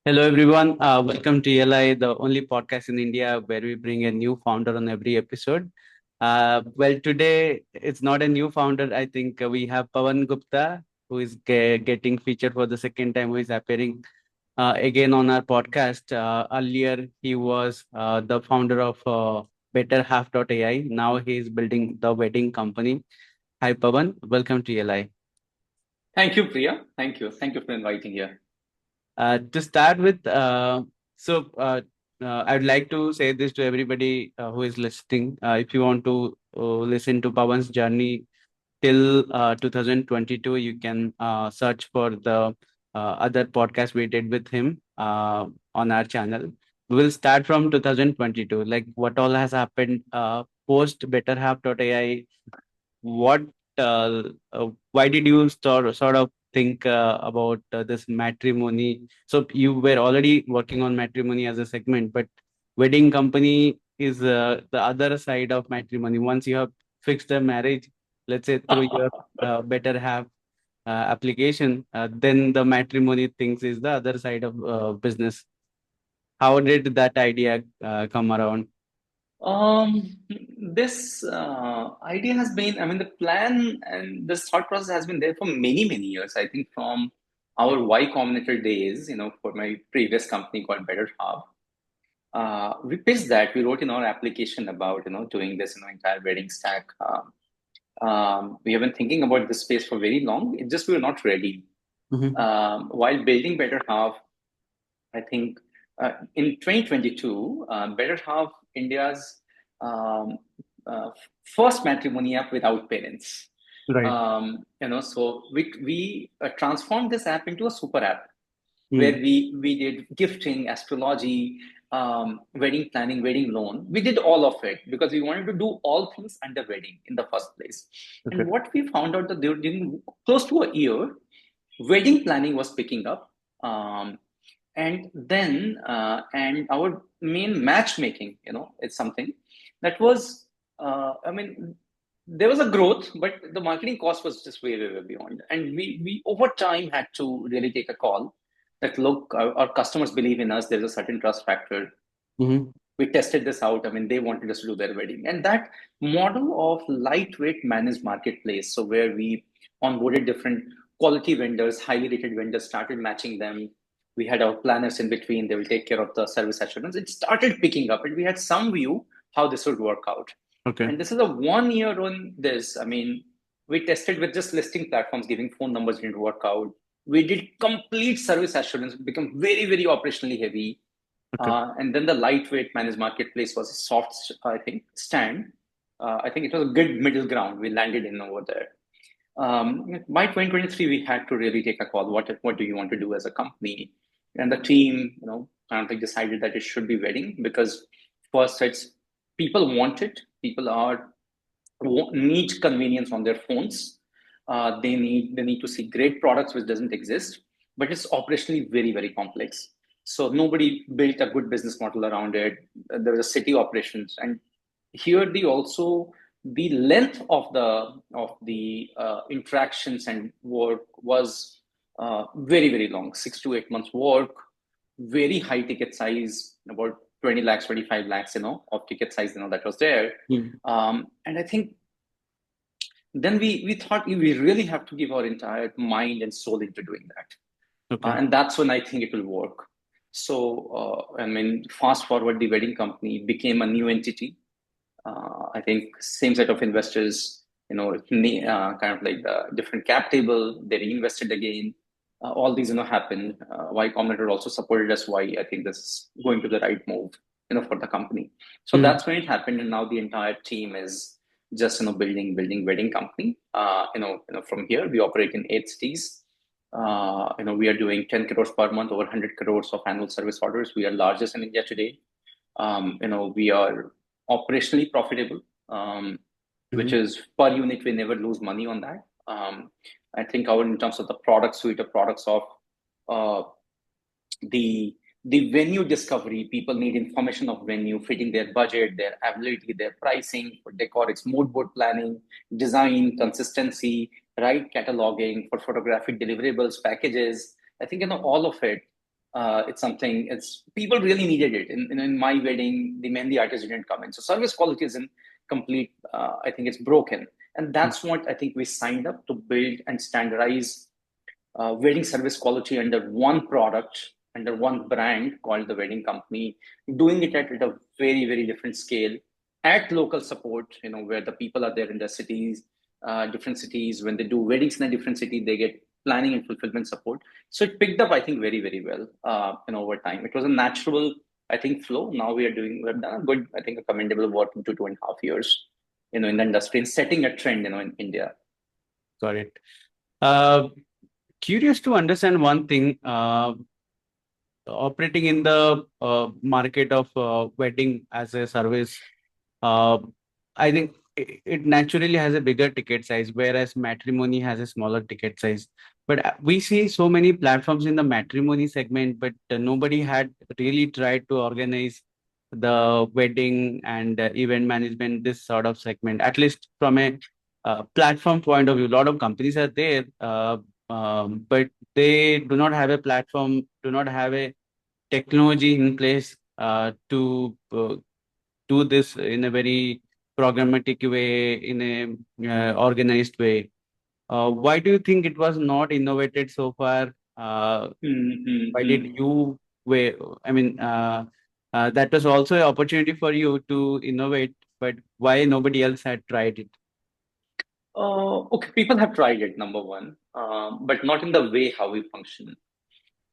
Hello, everyone. Welcome to ELI, the only podcast in India where we bring a new founder on every episode. Today it's not a new founder. I think we have Pawan Gupta, who is getting featured for the second time, who is appearing again on our podcast. Earlier, he was the founder of Betterhalf.ai. Now he is building the wedding company. Hi, Pawan. Welcome to ELI. Thank you, Priya. Thank you. Thank you for inviting here. To start with, I'd like to say this to everybody who is listening. If you want to listen to Pawan's journey till 2022, you can search for the other podcast we did with him on our channel. We'll start from 2022, like what all has happened post BetterHalf.ai. What why did you sort of think about this matrimony? So you were already working on matrimony as a segment, but wedding company is the other side of matrimony. Once you have fixed a marriage, let's say through your better half application, then the matrimony things is the other side of business. How did that idea come around? Um, this idea has been, the plan and this thought process has been there for many, many years. I think from our Y Combinator days, for my previous company called Betterhalf, we pitched that. We wrote in our application about, doing this, entire wedding stack. We have been thinking about this space for very long. It just we were not ready. Mm-hmm. While building Betterhalf, I think in 2022, Betterhalf, India's um, first matrimony app without parents. Right. So we transformed this app into a super app where Mm. we did gifting, astrology, wedding planning, wedding loan. We did all of it because we wanted to do all things under wedding in the first place. Okay. And what we found out that during close to a year, wedding planning was picking up. And our main matchmaking, it's something that was, there was a growth, but the marketing cost was just way, way, way beyond. And we over time had to really take a call that look, our customers believe in us. There's a certain trust factor. Mm-hmm. We tested this out. They wanted us to do their wedding. And that model of lightweight managed marketplace, so where we onboarded different quality vendors, highly rated vendors, started matching them. We had our planners in between. They will take care of the service assurance. It started picking up, and we had some view how this would work out. Okay. And this is a 1 year on this. We tested with just listing platforms, giving phone numbers didn't work out. We did complete service assurance, become very, very operationally heavy. Okay. And then the lightweight managed marketplace was a soft, I think, stand. I think it was a good middle ground. We landed in over there. By 2023, we had to really take a call. What do you want to do as a company? And the team, kind of like decided that it should be wedding because first, it's people want it. People need convenience on their phones. They need to see great products which doesn't exist, but it's operationally very, very complex. So nobody built a good business model around it. There was a city operations, and here the length of the interactions and work was very, very long, 6 to 8 months work, very high ticket size, about 20 lakhs, 25 lakhs, of ticket size, that was there. Mm. And I think then we thought we really have to give our entire mind and soul into doing that. Okay. And that's when I think it will work. So, fast forward, the wedding company became a new entity. I think same set of investors, kind of like the different cap table, they reinvested again. All these, happened. Y Combinator also supported us. Why I think this is going to the right move, for the company. So Mm. that's when it happened, and now the entire team is just building wedding company. From here we operate in 8 cities. We are doing 10 crores per month, over 100 crores of annual service orders. We are largest in India today. We are operationally profitable, which Mm-hmm. is per unit. We never lose money on that. I think our in terms of the product suite of products of uh, the venue discovery, people need information of venue, fitting their budget, their availability, their pricing. For decor, it's mood board planning, design, consistency, right? Cataloging for photographic deliverables, packages. I think all of it. It's people really needed it. In my wedding, the mehndi artist didn't come in. So service quality is in complete, I think it's broken. And that's what I think we signed up to build and standardize wedding service quality under one product, under one brand called the wedding company, doing it at a very, very different scale, at local support, where the people are there in the cities, different cities. When they do weddings in a different city, they get planning and fulfillment support. So it picked up, I think, very, very well, over time. It was a natural, I think, flow. Now we've done a good, I think, a commendable work into 2.5 years, in the industry and setting a trend, in India. Got it. Uh, Curious to understand one thing. Operating in the market of wedding as a service, uh, I think it naturally has a bigger ticket size, whereas matrimony has a smaller ticket size. But we see so many platforms in the matrimony segment, but nobody had really tried to organize the wedding and event management, this sort of segment, at least from a platform point of view. A lot of companies are there, but they do not have a platform, do not have a technology in place to do this in a very programmatic way, in a organized way. Why do you think it was not innovated so far? Why did Mm-hmm. you wait? I mean, that was also an opportunity for you to innovate, but why nobody else had tried it? Okay, people have tried it, number one, but not in the way how we function.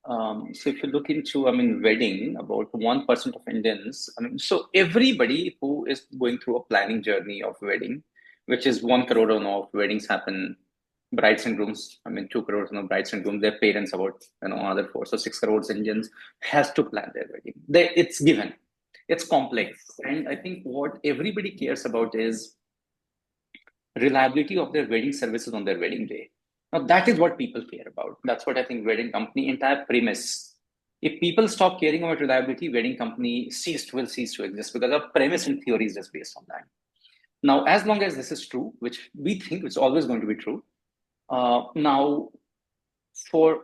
So if you look into, wedding, about 1% of Indians, so everybody who is going through a planning journey of wedding, which is 1 crore of weddings happen, brides and grooms, 2 crores, brides and grooms, their parents about, other 4, so 6 crores Indians has to plan their wedding. It's given. It's complex. And I think what everybody cares about is reliability of their wedding services on their wedding day. Now, that is what people care about. That's what I think wedding company entire premise. If people stop caring about reliability, wedding company will cease to exist, because our premise and theory is just based on that. Now, as long as this is true, which we think is always going to be true, now for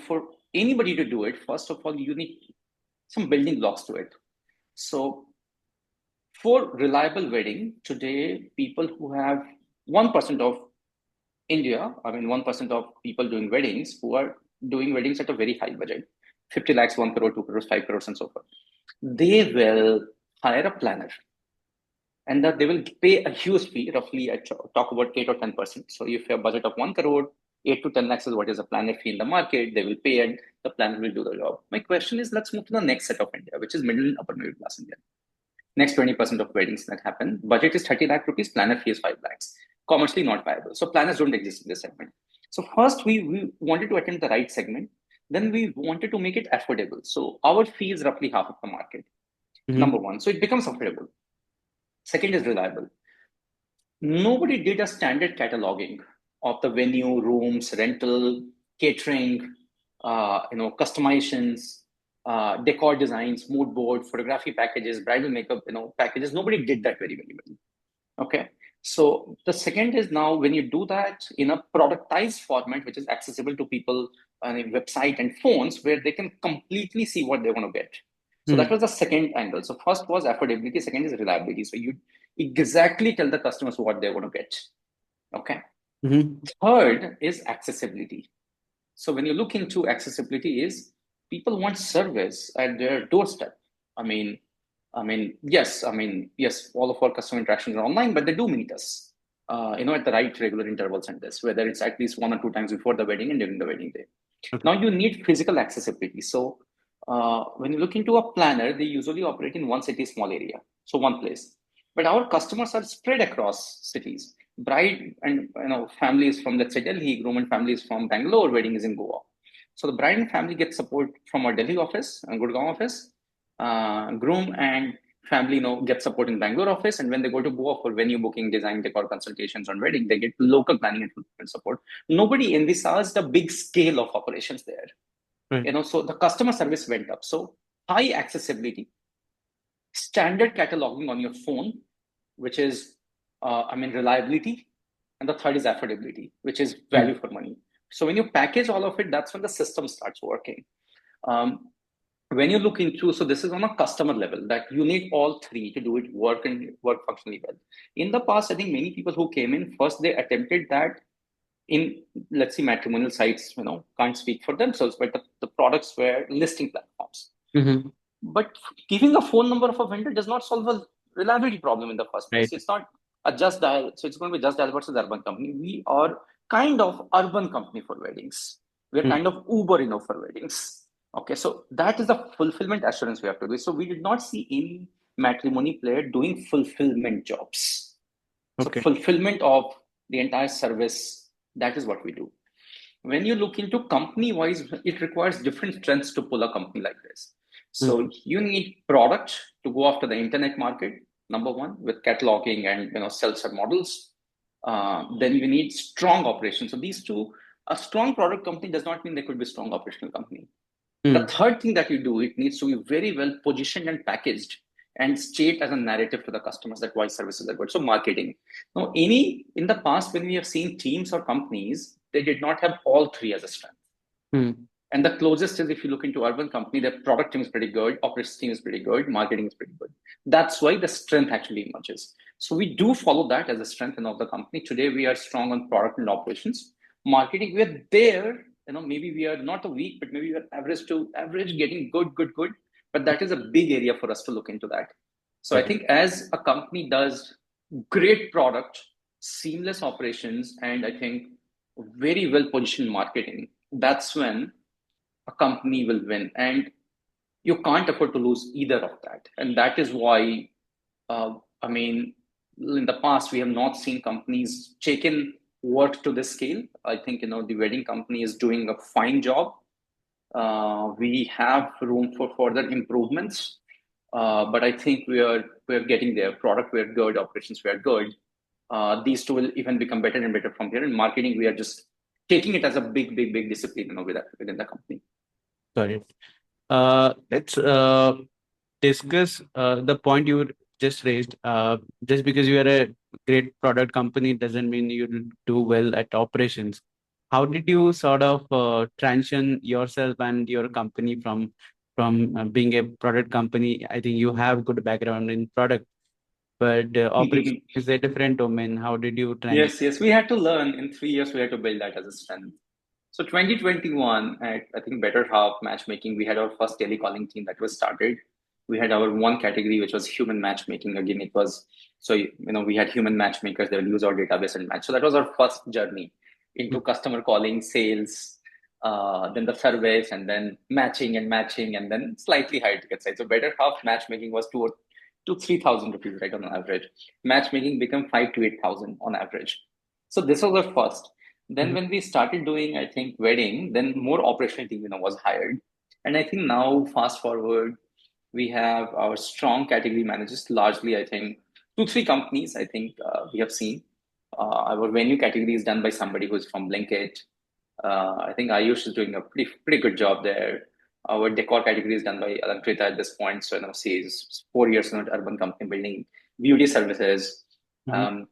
for anybody to do it, first of all, you need some building blocks to it. So for reliable wedding today, people who have 1% of India, 1% of people doing weddings who are doing weddings at a very high budget, 50 lakhs, 1 crore, 2 crores, 5 crores, and so forth. They will hire a planner, and that they will pay a huge fee, roughly, I talk about 8 or 10%. So if you have a budget of 1 crore, 8 to 10 lakhs is what is a planner fee in the market. They will pay, and the planner will do the job. My question is, let's move to the next set of India, which is middle and upper middle class India. Next 20% of weddings that happen, budget is 30 lakh rupees, planner fee is 5 lakhs. Commercially not viable. So planners don't exist in this segment. So first we wanted to attempt the right segment. Then we wanted to make it affordable. So our fee is roughly half of the market. Mm-hmm. Number one. So it becomes affordable. Second is reliable. Nobody did a standard cataloging of the venue, rooms, rental, catering, customizations, decor designs, mood board, photography packages, bridal makeup, packages. Nobody did that very, very well. Okay. So the second is, now when you do that in a productized format, which is accessible to people on a website and phones, where they can completely see what they want to get. So that was the second angle. So first was affordability, second is reliability. So you exactly tell the customers what they want to get. Okay. Mm-hmm. Third is accessibility. So when you look into accessibility, is people want service at their doorstep. Yes, all of our customer interactions are online, but they do meet us, at the right regular intervals and this, whether it's at least 1 or 2 times before the wedding and during the wedding day. Okay. Now you need physical accessibility. So when you look into a planner, they usually operate in one city, small area, so one place. But our customers are spread across cities. Bride and families from, let's say, Delhi, groom and families from Bangalore, wedding is in Goa. So the bride and family get support from our Delhi office and Gurgaon office. Groom and family get support in Bangalore office, and when they go to Goa for venue booking, design, decor consultations on wedding, they get local planning and fulfillment support. Nobody envisaged a big scale of operations there. Right. So the customer service went up. So high accessibility, standard cataloging on your phone, which is reliability, and the third is affordability, which is value for money. So when you package all of it, that's when the system starts working. When you look into, so this is on a customer level that you need all three to do it work and work functionally well. In the past, I think many people who came in first, they attempted that in, let's say, matrimonial sites, can't speak for themselves, but the products were listing platforms. Mm-hmm. But giving a phone number of a vendor does not solve a reliability problem in the first place. Right. It's not a just dial. So it's going to be just dial versus urban company. We are kind of urban company for weddings. We're Mm. kind of Uber, for weddings. Okay, so that is the fulfillment assurance we have to do. So we did not see any matrimony player doing fulfillment jobs. So Okay. fulfillment of the entire service, that is what we do. When you look into company wise, it requires different strengths to pull a company like this. So Mm. you need product to go after the internet market, number one, with cataloging and self-serve models. Then you need strong operations. So these two, a strong product company does not mean they could be a strong operational company. The Mm. third thing that you do, it needs to be very well positioned and packaged and state as a narrative to the customers that why services are good. So marketing. Now, in the past, when we have seen teams or companies, they did not have all three as a strength. Mm. And the closest is if you look into urban company, their product team is pretty good, operations team is pretty good, marketing is pretty good. That's why the strength actually emerges. So we do follow that as a strength in of the company. Today we are strong on product and operations. Marketing, we are there. Maybe we are not a weak, but maybe we are average to average, getting good. But that is a big area for us to look into that. So I Got it. think as a company does great product, seamless operations, and I think very well positioned marketing, that's when a company will win. And you can't afford to lose either of that. And that is why, I mean, in the past, we have not seen companies taken work to this scale. I think, the wedding company is doing a fine job. We have room for further improvements. But I think we're getting there. Product, we're good. Operations, we're good. These two will even become better and better from here. And marketing, we are just taking it as a big discipline, within the company. Got it. Let's discuss the point you just raised. Just because you are a great product company doesn't mean you do well at operations. How did you sort of transition yourself and your company from being a product company? I think you have good background in product, but operation is a different domain. How did you transition? Yes. We had to learn in 3 years. We had to build that as a strength. So 2021, at I think Betterhalf matchmaking, we had our first telecalling team that was started. We had our one category which was human matchmaking. Again, it was we had human matchmakers. They will use our database and match. So that was our first journey into customer calling, sales, then the service, and then matching, and then slightly higher ticket size. So Betterhalf matchmaking was 2 to 3,000 rupees, right, on average. Matchmaking became 5 to 8,000 on average. So this was our first. Then Mhm. when we started doing, I think, wedding, then more operational team, was hired. And I think now, fast forward, we have our strong category managers, largely, I think, 2, 3 companies, I think we have seen. Our venue category is done by somebody who's from Blinkit. I think Ayush is doing a pretty good job there. Our decor category is done by Alankrita at this point. So, she is 4 years in an urban company building beauty services. Mhm. Um,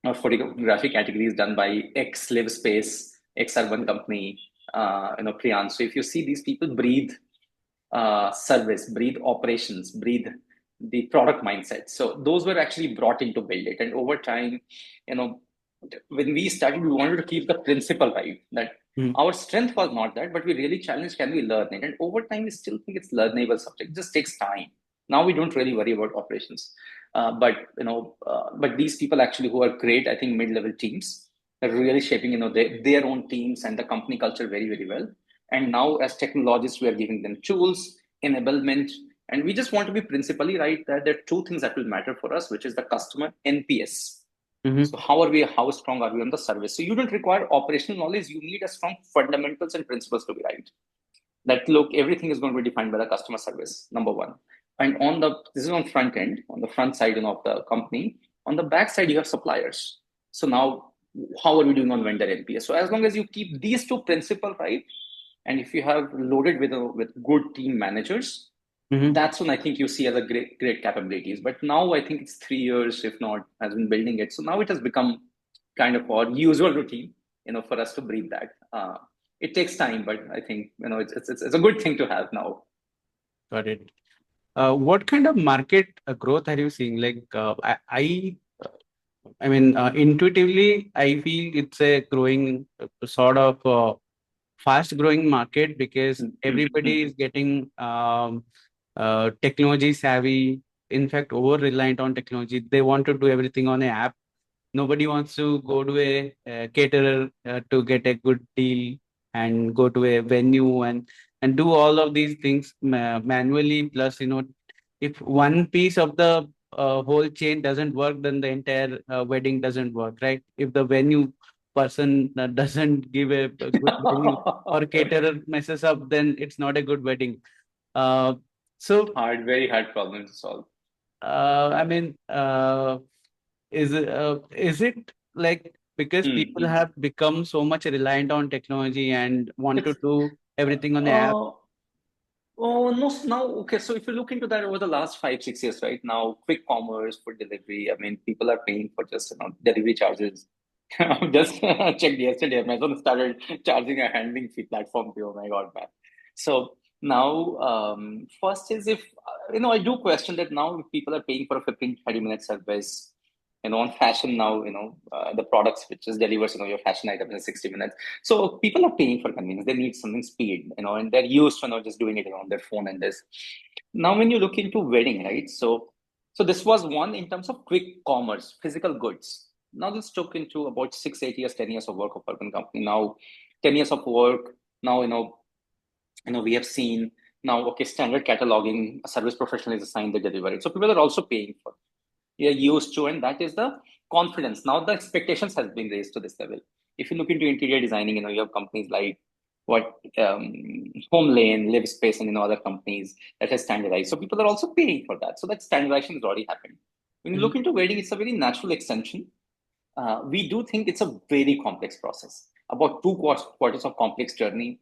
our photography category is done by ex live space, ex urban company, Priyan. So if you see, these people breathe service, breathe operations, breathe the product mindset. So those were actually brought in to build it. And over time, you know, when we started, we wanted to keep the principle right. That Mhm. our strength was not that, but we really challenged, can we learn it? And over time, we still think it's learnable subject. It just takes time. Now we don't really worry about operations. But these people actually who are great, I think mid-level teams are really shaping, their own teams and the company culture very well. And now, as technologists, we are giving them tools, enablement, and we just want to be principally right that there are two things that will matter for us, which is the customer NPS. Mhm. So how strong are we on the service? So you don't require operational knowledge, you need a strong fundamentals and principles to be right. That look, everything is going to be defined by the customer service, number one. And this is on front end, on the front side of the company. On the back side, you have suppliers. So now, how are we doing on vendor NPS? So as long as you keep these two principles right, and if you have loaded with good team managers, Mhm. that's when I think you see other great capabilities. But now I think it's 3 years, if not, has been building it. So now it has become kind of our usual routine, for us to breathe that. it takes time, but I think it's a good thing to have now. Got it. What kind of market growth are you seeing? Like, I mean, intuitively, I feel it's a growing sort of fast growing market because everybody is getting technology savvy. In fact, over reliant on technology. They want to do everything on an app. Nobody wants to go to a caterer to get a good deal and go to a venue and do all of these things manually. Plus, if one piece of the whole chain doesn't work, then the entire wedding doesn't work, right? If the venue person doesn't give a good venue or caterer messes up, then it's not a good wedding. Uh, so, Very hard problem to solve. I mean, is it like because people Mm-hmm. have become so much reliant on technology and want to It's do everything on the app? uh, Oh, no, now, okay. So if you look into that over the last 5, 6 years, right now, quick commerce for delivery, I mean, people are paying for just, delivery charges. Just checked yesterday, Amazon started charging a handling fee platform fee. Oh my God, man. So now, first is if, I do question that now if people are paying for a 15, 30-minute service, on fashion now, the products which just delivers, your fashion items in 60 minutes. So people are paying for convenience. They need something speed, and they're used to just doing it on their phone and this. Now, when you look into wedding, right? So this was one in terms of quick commerce, physical goods. Now let's look into about 6, 8 years, 10 years of work of urban company. Now, 10 years of work. Now, we have seen now, okay, standard cataloging, a service professional is assigned the delivery. So people are also paying for it. We are used to, and that is the confidence. Now the expectations has been raised to this level. If you look into interior designing, you have companies like what Home Lane, Live Space, and other companies that has standardized. So people are also paying for that. So that standardization has already happened. When you Mhm. look into wedding, it's a very natural extension. We do think it's a very complex process. About two quarters of complex journey,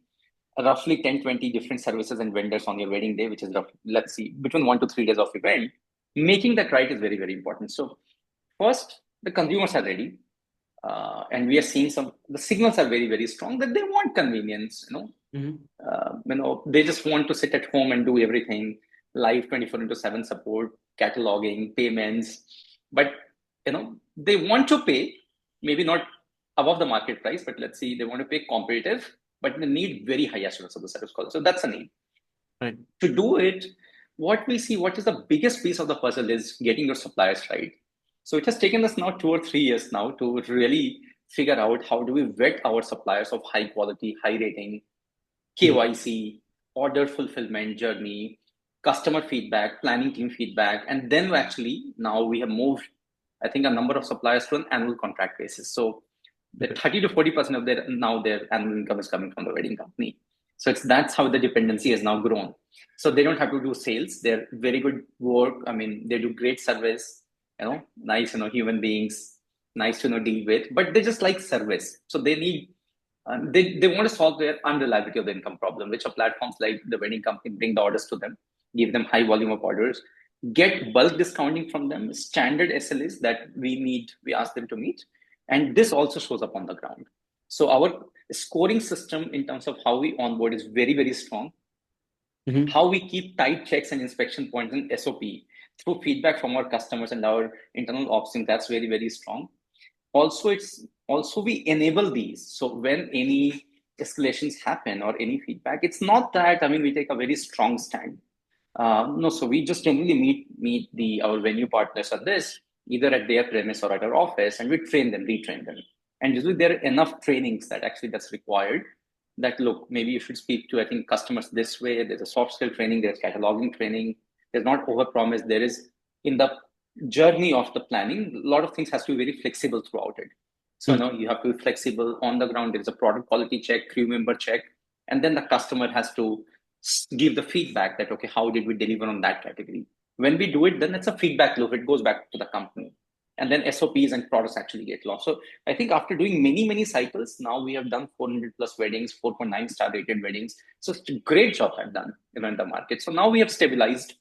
roughly 10, 20 different services and vendors on your wedding day, which is roughly, let's see, between 1 to 3 days of event. Making that right is very, very important. So first, the consumers are ready. And we are seeing the signals are very, very strong that they want convenience, Mhm. they just want to sit at home and do everything live 24 into 7 support, cataloging, payments. But, they want to pay, maybe not above the market price, but let's see, they want to pay competitive, but they need very high assurance of the service quality. So that's a need. Right. To do it, what we see, what is the biggest piece of the puzzle is getting your suppliers right. So it has taken us now 2 or 3 years now to really figure out how do we vet our suppliers of high quality, high rating, Mhm. KYC, order fulfillment journey, customer feedback, planning team feedback, and then actually now we have moved, I think, a number of suppliers to an annual contract basis. So the Okay. 30 to 40% of their annual income is coming from the wedding company. So that's how the dependency has now grown. So they don't have to do sales. They're very good work. I mean, they do great service, nice, human beings, nice to deal with, but they just like service. So they need they want to solve their unreliability of the income problem, which are platforms like the wedding company bring the orders to them, give them high volume of orders, get bulk discounting from them, standard SLAs that we ask them to meet. And this also shows up on the ground. So our scoring system in terms of how we onboard is very, very strong. Mhm. How we keep tight checks and inspection points in SOP through feedback from our customers and our internal ops team, that's very, very strong. Also we enable these. So when any escalations happen or any feedback, it's not that, I mean, we take a very strong stand. No, so we just generally meet our venue partners on this, either at their premise or at our office, and we train them, retrain them. And usually there are enough trainings that actually that's required. That look, maybe you should speak to, I think, customers this way. There's a soft skill training, there's cataloging training. There's not over promise. There is in the journey of the planning, a lot of things has to be very flexible throughout it. So Mhm. now you have to be flexible on the ground. There is a product quality check, crew member check, and then the customer has to give the feedback that, okay, how did we deliver on that category? When we do it, then it's a feedback loop. It goes back to the company. And then SOPs and products actually get lost. So I think after doing many, many cycles, now we have done 400 plus weddings, 4.9 star rated weddings. So it's a great job I've done in the market. So now we have stabilized.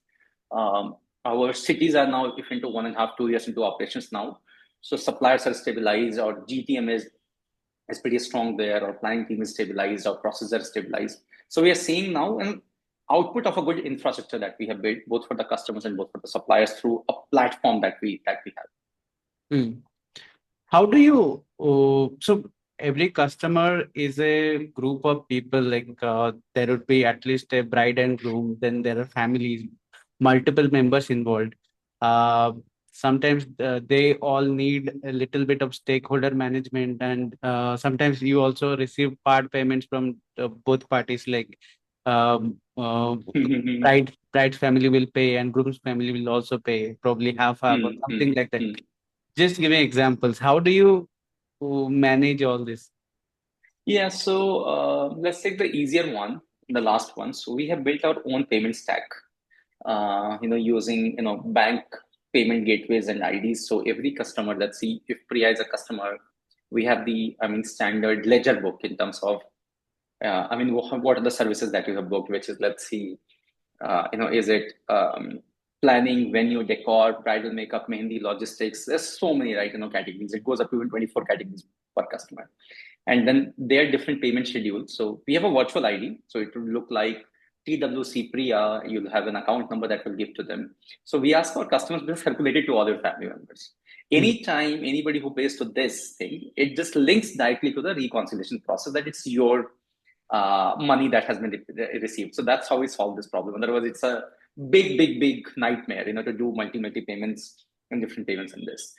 Um, our cities are now if into 1.5, 2 years into operations now. So suppliers are stabilized. Our GTM is pretty strong there, our planning team is stabilized, our processes are stabilized. So we are seeing now an output of a good infrastructure that we have built, both for the customers and both for the suppliers, through a platform that we have. Hmm. How do you, so every customer is a group of people, like there would be at least a bride and groom, then there are families, multiple members involved. Uh, Sometimes they all need a little bit of stakeholder management, and sometimes you also receive part payments from both parties, like bride's family will pay and groom's family will also pay, probably half or something like that. Just give me examples. How do you manage all this? Yeah, so let's take the easier one, the last one. So we have built our own payment stack, using bank payment gateways and IDs. So every customer, let's see, if Priya is a customer, we have the standard ledger book in terms of what are the services that you have booked, which is, let's see, is it planning, venue, decor, bridal makeup, mehendi, logistics? There's so many, right? Categories. It goes up to even 24 categories per customer. And then there are different payment schedules. So we have a virtual ID. So it will look like TWC Priya. You'll have an account number that will give to them. So we ask our customers to circulate it to all their family members. Anytime anybody who pays to this thing, it just links directly to the reconciliation process that it's your money that has been received. So that's how we solve this problem. Otherwise, it's a big nightmare, to do multi payments and different payments in this.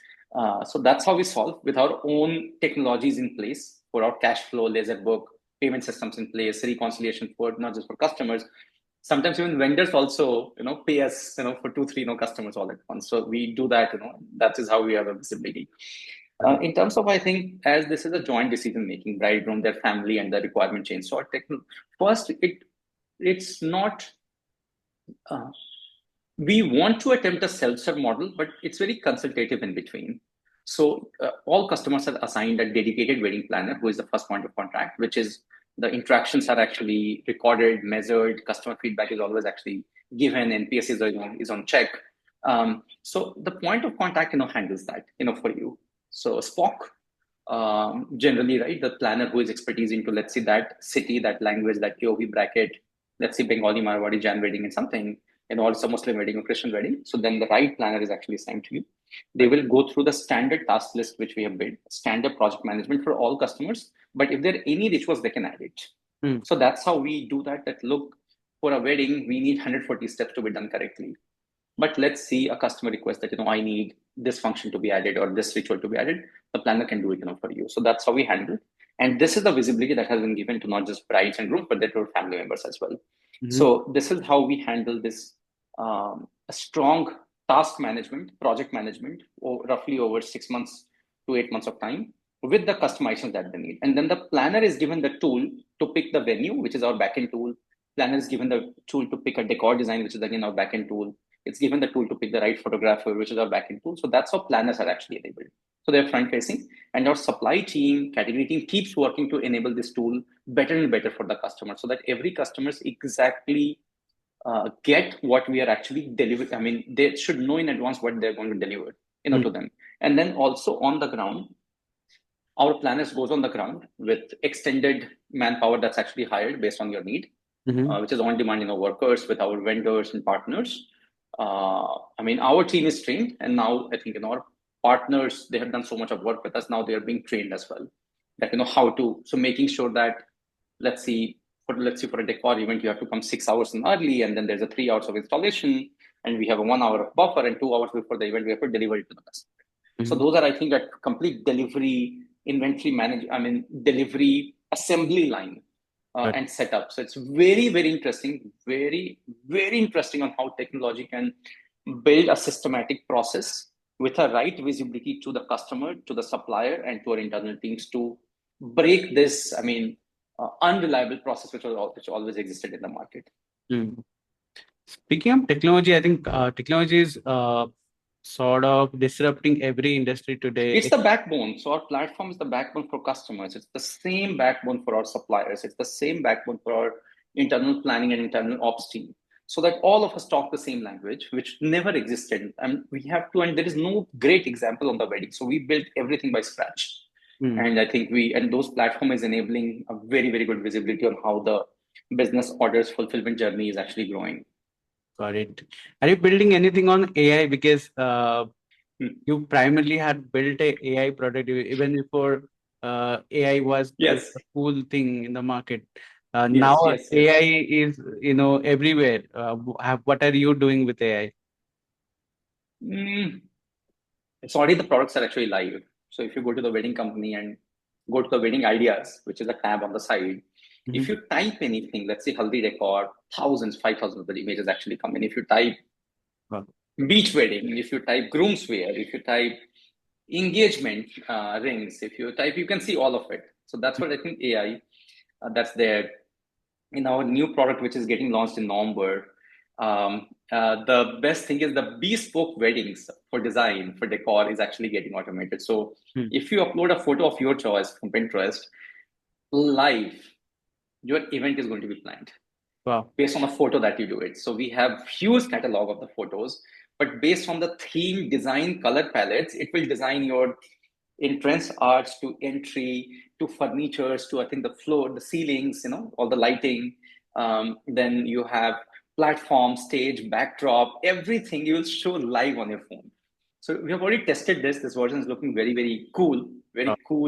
So that's how we solve with our own technologies in place for our cash flow, ledger book, payment systems in place, reconciliation for not just for customers. Sometimes even vendors also, pay us, for 2, 3, customers all at once. So we do that, that is how we have a visibility. In terms of, I think, as this is a joint decision making, right, from their family and the requirement change. So first, it's not. We want to attempt a self-serve model, but it's very consultative in between. So all customers are assigned a dedicated wedding planner who is the first point of contact, which is the interactions are actually recorded, measured, customer feedback is always actually given, NPS is on check. So the point of contact, handles that, for you. So Spock, generally, right, the planner who is expertise into, let's say, that city, that language, that POV bracket, let's say Bengali, Marwadi, Jan wedding and something, it's a Muslim wedding or Christian wedding. So then the right planner is actually assigned to you. They will go through the standard task list, which we have built, standard project management for all customers. But if there are any rituals, they can add it. So that's how we do that. That look, for a wedding, we need 140 steps to be done correctly. But let's see a customer request that, I need this function to be added or this ritual to be added. The planner can do it, for you. So that's how we handle it. And this is the visibility that has been given to not just brides and grooms, but their family members as well. So this is how we handle this a strong task management, project management, roughly over 6 months to 8 months of time with the customizations that they need. And then the planner is given the tool to pick the venue, which is our backend tool. Planner is given the tool to pick a decor design, which is again our backend tool. It's given the tool to pick the right photographer, which is our backend tool. So that's how planners are actually enabled. So they're front facing, and our supply team, category team keeps working to enable this tool better and better for the customer, so that every customer exactly get what we are actually delivering. I mean, they should know in advance what they're going to deliver, to them. And then also on the ground, our planners goes on the ground with extended manpower that's actually hired based on your need, which is on demand, workers with our vendors and partners. Our team is trained, and now I think our partners, they have done so much of work with us. Now they are being trained as well, that how to. So making sure that, let's see, for a decor event, you have to come 6 hours in early, and then there's a 3 hours of installation, and we have a 1 hour of buffer, and 2 hours before the event we have to deliver it to the customer. So those are, I think, a complete delivery, inventory delivery assembly line. And setup. So it's very, very interesting, very, very interesting on how technology can build a systematic process with a right visibility to the customer, to the supplier, and to our internal teams to break this, unreliable process which always existed in the market. Speaking of technology, I think technology is sort of disrupting every industry today. It's the backbone. So our platform is the backbone for customers. It's the same backbone for our suppliers. It's the same backbone for our internal planning and internal ops team. So that all of us talk the same language, which never existed. And there is no great example on the wedding. So we built everything by scratch. And I think those platform is enabling a very, very good visibility on how the business orders fulfillment journey is actually growing. Got it. Are you building anything on AI? Because Hmm. you primarily had built a AI product even before AI was Yes, a cool thing in the market. Now yes, yes, yes. AI is everywhere. What are you doing with AI? Mm, it's already the products are actually live. So if you go to the wedding company and go to the wedding ideas, which is a tab on the side, if Mhm. you type anything, let's say Haldi decor, thousands, 5,000 of the images actually come in. If you type Wow. beach wedding, if you type groom's wear, if you type engagement rings, if you type, you can see all of it. So that's what I think AI that's there in our new product, which is getting launched in November. The best thing is the bespoke weddings for design, for decor is actually getting automated. So Hmm. if you upload a photo of your choice from Pinterest, live, your event is going to be planned Wow. based on the photo that you do it. So we have huge catalog of the photos, but based on the theme, design, color palettes, it will design your entrance arts to entry to furnitures to I think the floor, the ceilings, all the lighting. Then you have platform, stage, backdrop, everything you will show live on your phone. So we have already tested this. This version is looking very cool,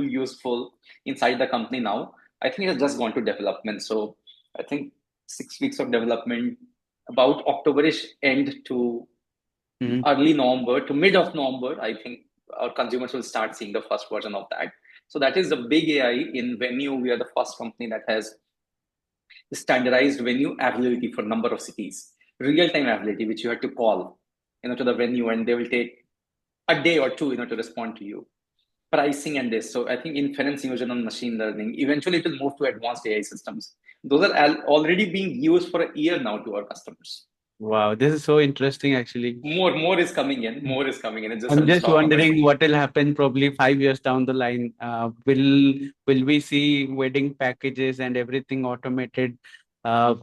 useful inside the company now. I think it has just gone to development. So I think 6 weeks of development, about Octoberish end to Mhm. early November to mid of November, I think our consumers will start seeing the first version of that. So that is the big AI in venue. We are the first company that has standardized venue availability for number of cities, real-time availability, which you have to call, to the venue, and they will take a day or two, to respond to you. Pricing and this. So I think inference using on machine learning. Eventually, it will move to advanced AI systems. Those are already being used for a year now to our customers. Wow, this is so interesting actually. More is coming in. More is coming in. It's just I'm a just stock numbers. wondering what will happen probably 5 years down the line. Will we see wedding packages and everything automated? Uh,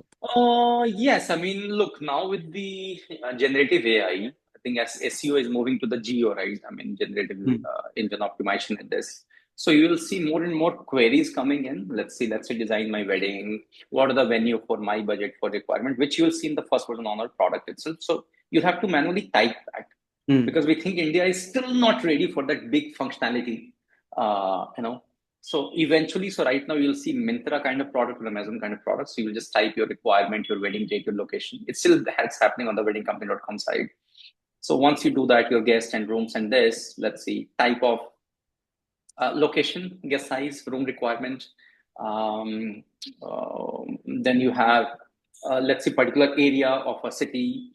Yes. I mean, look, now with the generative AI, I think as SEO is moving to the GEO, right? I mean, generative hmm, engine optimization in this. So you will see more and more queries coming in. Let's say design my wedding. What are the venue for my budget for requirement, which you'll see in the first version on our product itself. So you'll have to manually type that hmm, because we think India is still not ready for that big functionality. So eventually, so right now you'll see Myntra kind of product or Amazon kind of product. So you'll just type your requirement, your wedding date, your location. It's happening on the weddingcompany.com side. So once you do that, your guest and rooms and this, let's see, type of location, guest size, room requirement. Um, then you have, let's say, particular area of a city,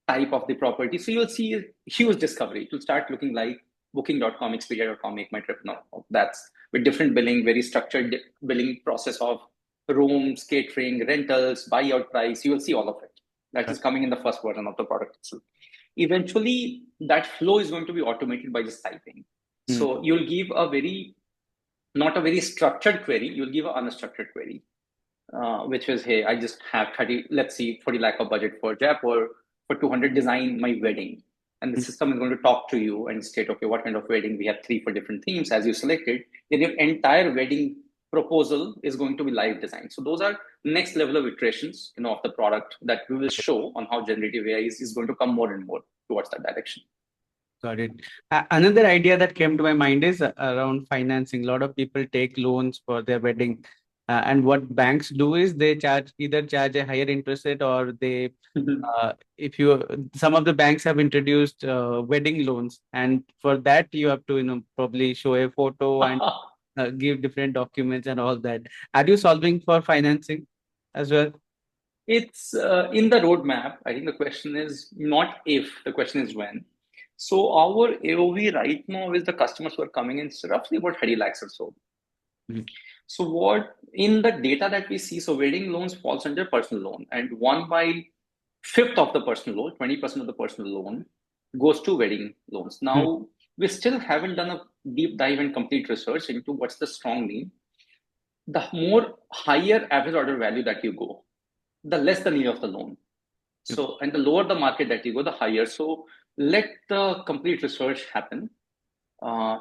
type of the property. So you'll see a huge discovery. It will start looking like booking.com, expedia.com, make my trip now. That's with different billing, very structured billing process of rooms, catering, rentals, buyout price. You will see all of it. That is coming in the first version of the product itself. Eventually, that flow is going to be automated by just typing. hmm, So you'll give not a very structured query, you'll give an unstructured query, which is, hey, I just have 30, let's see, 40 lakh of budget for Jaipur, for 200 design my wedding. And the hmm. system is going to talk to you and state, okay, what kind of wedding? We have 3 4 different themes as you selected. Then your entire wedding proposal is going to be live design. So those are next level of iterations, of the product that we will show on how generative AI is going to come more and more towards that direction. Got it. Another idea that came to my mind is around financing. A lot of people take loans for their wedding, and what banks do is they either charge a higher interest rate, or if you some of the banks have introduced wedding loans, and for that you have to probably show a photo and give different documents and all that. Are you solving for financing as well? It's in the roadmap. I think the question is not if, the question is when. So our AOV right now is the customers who are coming in roughly about 30 lakhs or so. Mhm. So what in the data that we see, so wedding loans falls under personal loan, and 1/5 of the personal loan, 20% of the personal loan goes to wedding loans. Hmm. Now we still haven't done a deep dive and complete research into what's the strong need. The more higher average order value that you go, the less the need of the loan. Yep. So, and the lower the market that you go, the higher. So, let the complete research happen.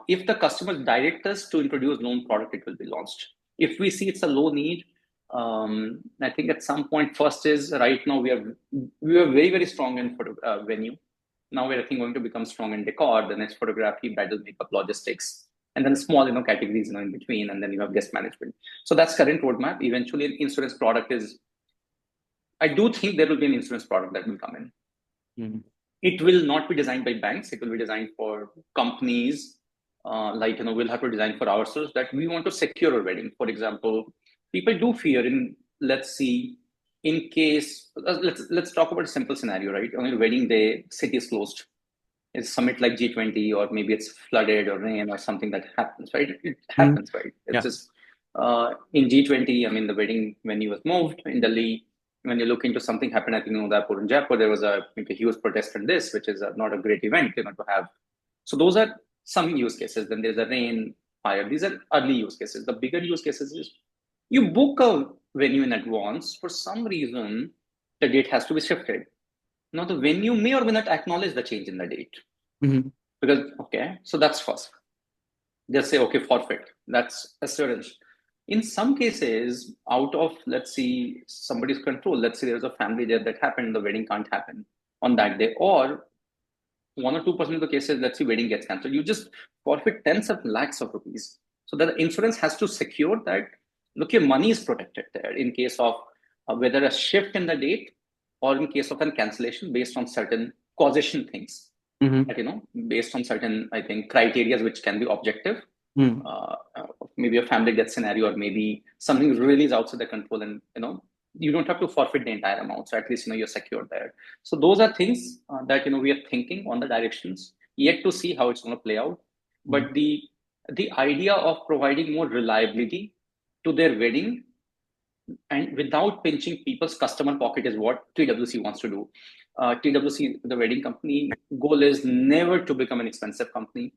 If the customers direct us to introduce known product, it will be launched. If we see it's a low need, I think at some point, first is right now we are very, very strong in venue. Now we're, I think, going to become strong in decor. The next photography, bridal makeup, logistics, and then small, categories, in between, and then you have guest management. So that's current roadmap. Eventually, an insurance product is. I do think there will be an insurance product that will come in. Mm-hmm. It will not be designed by banks. It will be designed for companies. We'll have to design for ourselves that we want to secure a wedding. For example, people do fear in, let's see, in case, let's talk about a simple scenario, right? On your wedding day, city is closed. It's summit like G20, or maybe it's flooded or rain or something that happens, right? It happens, right? It's just in G20, the wedding venue was moved in Delhi. When you look into something happened, I think in Udaipur and Jaipur, there was a huge protest in this, which is not a great event, to have. So those are some use cases. Then there's a rain, fire. These are early use cases. The bigger use cases is you book a venue in advance. For some reason, the date has to be shifted. Now, the venue may or may not acknowledge the change in the date. Mm-hmm. Because, so that's first. They'll say, forfeit. That's assurance. In some cases, out of, let's see, somebody's control, let's say there's a family there that happened, the wedding can't happen on that day. Or 1 or 2% of the cases, let's see, wedding gets cancelled. You just forfeit tens of lakhs of rupees. So that the insurance has to secure that, look, your money is protected there in case of whether a shift in the date or in case of a cancellation based on certain causation things. Mm-hmm. That, based on certain, I think, criteria which can be objective. Mm. Maybe a family death scenario, or maybe something really is outside the control, and you don't have to forfeit the entire amount. So at least you're secure there. So those are things that we are thinking on the directions. Yet to see how it's going to play out. But the idea of providing more reliability to their wedding and without pinching people's customer pocket is what TWC wants to do. TWC, the wedding company, goal is never to become an expensive company.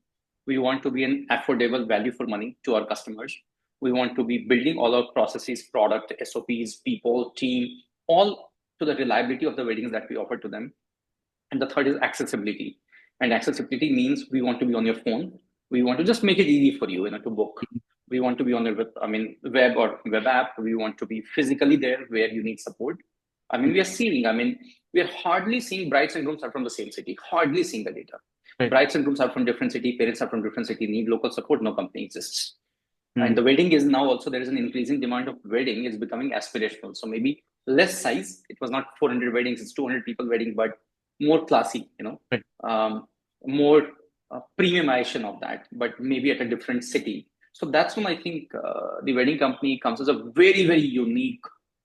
We want to be an affordable value for money to our customers. We want to be building all our processes, product, SOPs, people, team, all to the reliability of the weddings that we offer to them. And the third is accessibility. And accessibility means we want to be on your phone. We want to just make it easy for you, to book. We want to be on the web or web app. We want to be physically there where you need support. We are seeing, we are hardly seeing brides and grooms are from the same city, hardly seeing the data. Right. Brides and grooms are from different city, parents are from different city, need local support, no company exists. And the wedding is now also, there is an increasing demand of wedding, is becoming aspirational. So maybe less size. It was not 400 weddings, it's 200 people wedding, but more classy, Right. More premiumization of that, but maybe at a different city. So that's when I think the wedding company comes as a very, very unique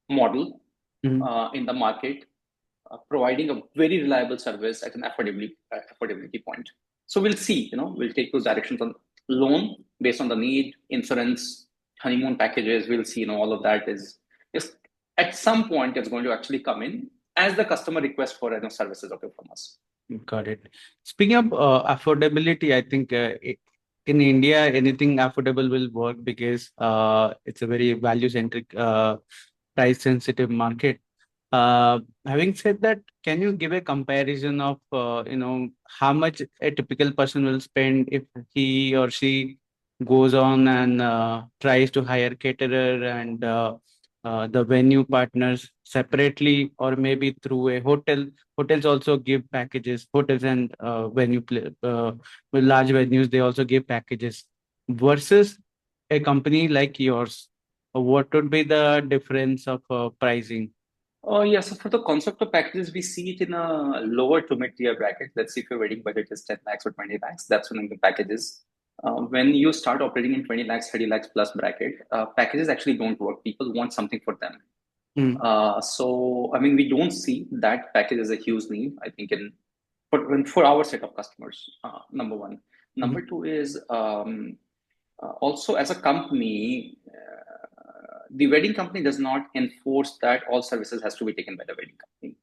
model in the market, providing a very reliable service at an affordability point. So we'll see, we'll take those directions on loan based on the need, insurance, honeymoon packages. We'll see, all of that is at some point it's going to actually come in as the customer request for services from us. Got it. Speaking of affordability, I think in India, anything affordable will work because it's a very value-centric, price-sensitive market. Having said that, can you give a comparison of how much a typical person will spend if he or she goes on and tries to hire caterer and the venue partners separately, or maybe through a hotel? Hotels also give packages. Hotels and with large venues, they also give packages. Versus a company like yours, what would be the difference of pricing? So for the concept of packages, we see it in a lower to mid-tier bracket. Let's see if your wedding budget is 10 lakhs or 20 lakhs. That's when the packages. When you start operating in 20 lakhs, 30 lakhs plus bracket, packages actually don't work. People want something for them. So, we don't see that package as a huge need, I think, for our set of customers, number one. Number two is also as a company, the wedding company does not enforce that all services has to be taken by the wedding company.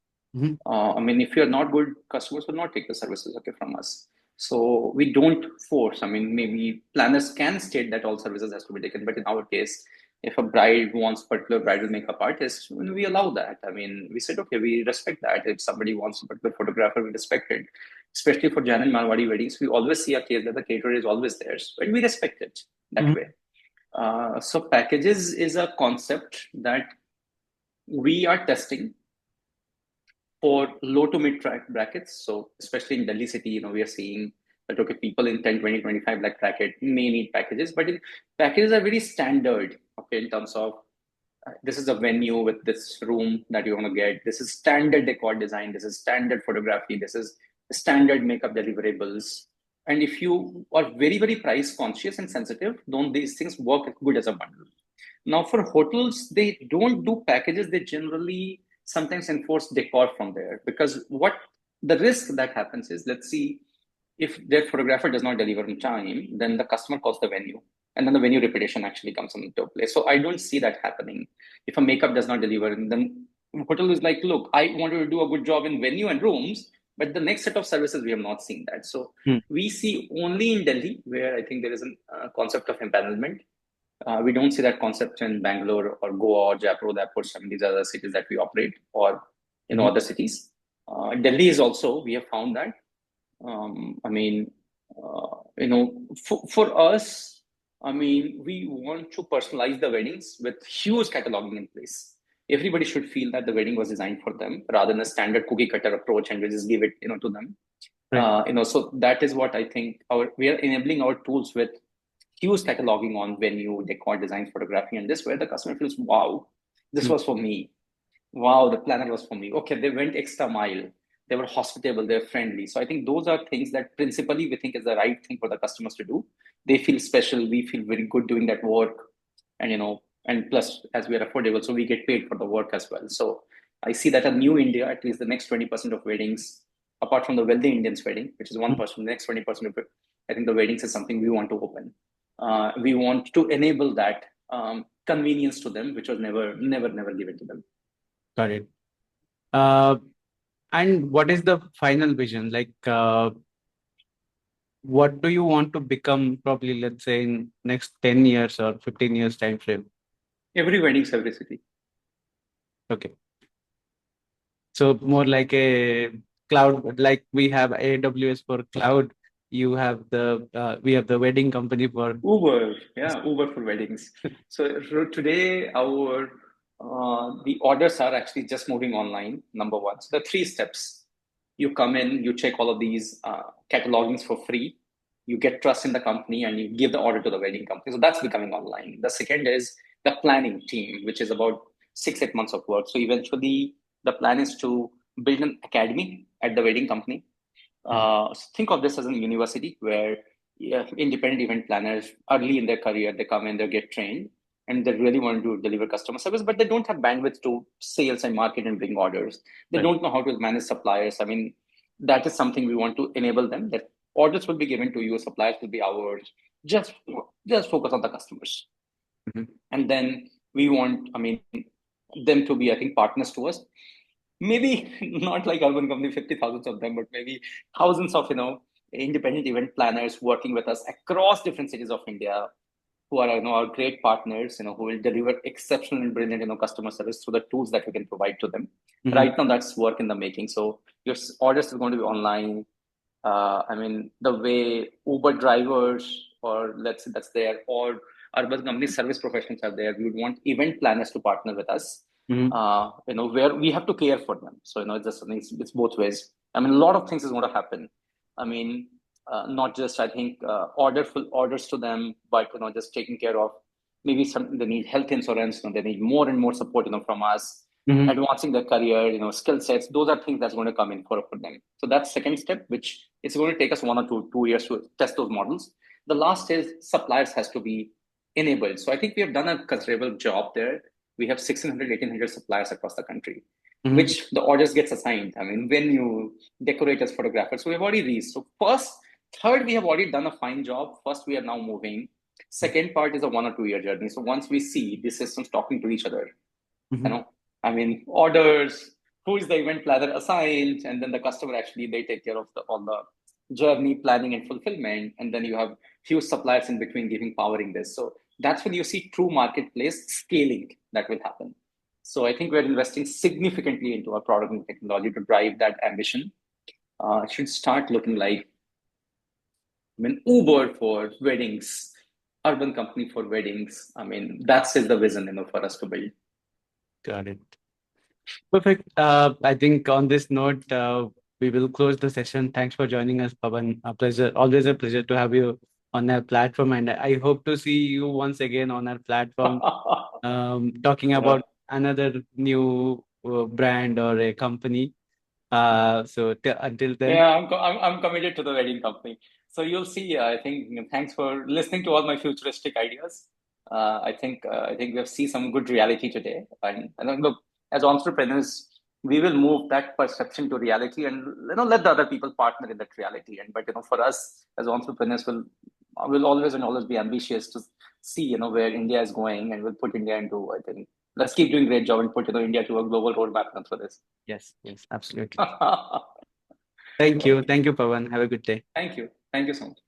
If you're not good, customers will not take the services from us. So we don't force. Maybe planners can state that all services has to be taken, but in our case, If a bride wants particular bridal makeup artist, we allow that. I mean, we said, okay, we respect that. If somebody wants a particular photographer, we respect it. Especially for Jan and Marwadi weddings, we always see a case that the caterer is always there. So we respect it that way. So packages is a concept that we are testing for low to mid track brackets. So especially in Delhi city, we are seeing that, okay, people in 10, 20, 25 lakh bracket may need packages, but packages are very standard, okay, in terms of this is a venue with this room that you want to get. This is standard decor design. This is standard photography. This is standard makeup deliverables. And if you are very, very price conscious and sensitive, don't these things work good as a bundle? Now, for hotels, they don't do packages. They generally sometimes enforce decor from there, because what the risk that happens is, let's see, if their photographer does not deliver in time, then the customer calls the venue, and then the venue reputation actually comes into play. So I don't see that happening. If a makeup does not deliver, then hotel is like, look, I wanted to do a good job in venue and rooms, but the next set of services, we have not seen that. So we see only in Delhi, where I think there is a concept of empanelment. We don't see that concept in Bangalore or Goa or Jaipur, Udaipur, some of these other cities that we operate, or other cities. Delhi is also, we have found that. I mean, for us, I mean, we want to personalize the weddings with huge cataloging in place. Everybody should feel that the wedding was designed for them, rather than a standard cookie cutter approach and we just give it, to them. Right. So that is what I think we are enabling our tools with huge cataloging on venue, decor, design, photography, and this where the customer feels, wow, this was for me. Wow, the planner was for me. Okay, they went extra mile. They were hospitable, they're friendly. So I think those are things that principally we think is the right thing for the customers to do. They feel special. We feel very good doing that work. And, and plus, as we are affordable, so we get paid for the work as well. So I see that a new India, at least the next 20% of weddings, apart from the wealthy Indians wedding, which is 1%, the next 20% of it, I think the weddings is something we want to open. We want to enable that convenience to them, which was never given to them. Got it. And what is the final vision? Like, what do you want to become, probably, let's say, in next 10 years or 15 years time frame? Every wedding, every city. Okay. So more like a cloud, like we have AWS for cloud. We have the wedding company for Uber. Yeah, Uber for weddings. So today the orders are actually just moving online, number one. So the 3 steps. You come in, you check all of these catalogings for free. You get trust in the company and you give the order to the wedding company. So that's becoming online. The second is the planning team, which is about 6-8 months of work. So eventually the plan is to build an academy at the wedding company. Think of this as a university where independent event planners early in their career, they come in, they get trained, and they really want to deliver customer service, but they don't have bandwidth to sales and market and bring orders. They don't know how to manage suppliers. I mean, that is something we want to enable them, that orders will be given to you, suppliers will be ours. Just focus on the customers. And then we want, them to be, I think, partners to us. Maybe not like urban company, 50,000 of them, but maybe thousands of, independent event planners working with us across different cities of India, who are, our great partners, who will deliver exceptional and brilliant, customer service through the tools that we can provide to them. Right now, that's work in the making. So your orders are going to be online. The way Uber drivers, or let's say that's there, or urban company service professionals are there, we would want event planners to partner with us. Where we have to care for them. So, it's both ways. A lot of things is going to happen. Not just, I think, orders to them, but, just taking care of maybe they need health insurance, they need more and more support, from us, advancing their career, skill sets. Those are things that's going to come in for them. So that's second step, which it's going to take us 1 or 2 years to test those models. The last is suppliers has to be enabled. So I think we have done a considerable job there. We have 1,600, 1,800 suppliers across the country, which the orders gets assigned. Venue, decorators, photographers. So we've already reached. So third, we have already done a fine job. First, we are now moving. Second part is a 1 or 2 year journey. So once we see these systems talking to each other, orders, who is the event planner assigned, and then the customer actually, they take care of all the journey planning and fulfillment. And then you have few suppliers in between powering this. So that's when you see true marketplace scaling that will happen. So I think we're investing significantly into our product and technology to drive that ambition. It should start looking like, I mean, Uber for weddings, urban company for weddings. I mean, that's still the vision, for us to build. Got it. Perfect. I think on this note, we will close the session. Thanks for joining us, Pawan. A pleasure, always a pleasure to have you on our platform, and I hope to see you once again on our platform, talking Yeah. about another new brand or a company. So until then, Yeah, I'm committed to the wedding company. So you'll see. I think thanks for listening to all my futuristic ideas. I think we have seen some good reality today, and then look, as entrepreneurs, we will move that perception to reality, and let the other people partner in that reality. And but for us as entrepreneurs, will always and always be ambitious to see where India is going, and we'll put India into. I think let's keep doing great job and put India to a global roadmap for this. yes, yes, absolutely. Thank you, Pawan. Have a good day. Thank you so much.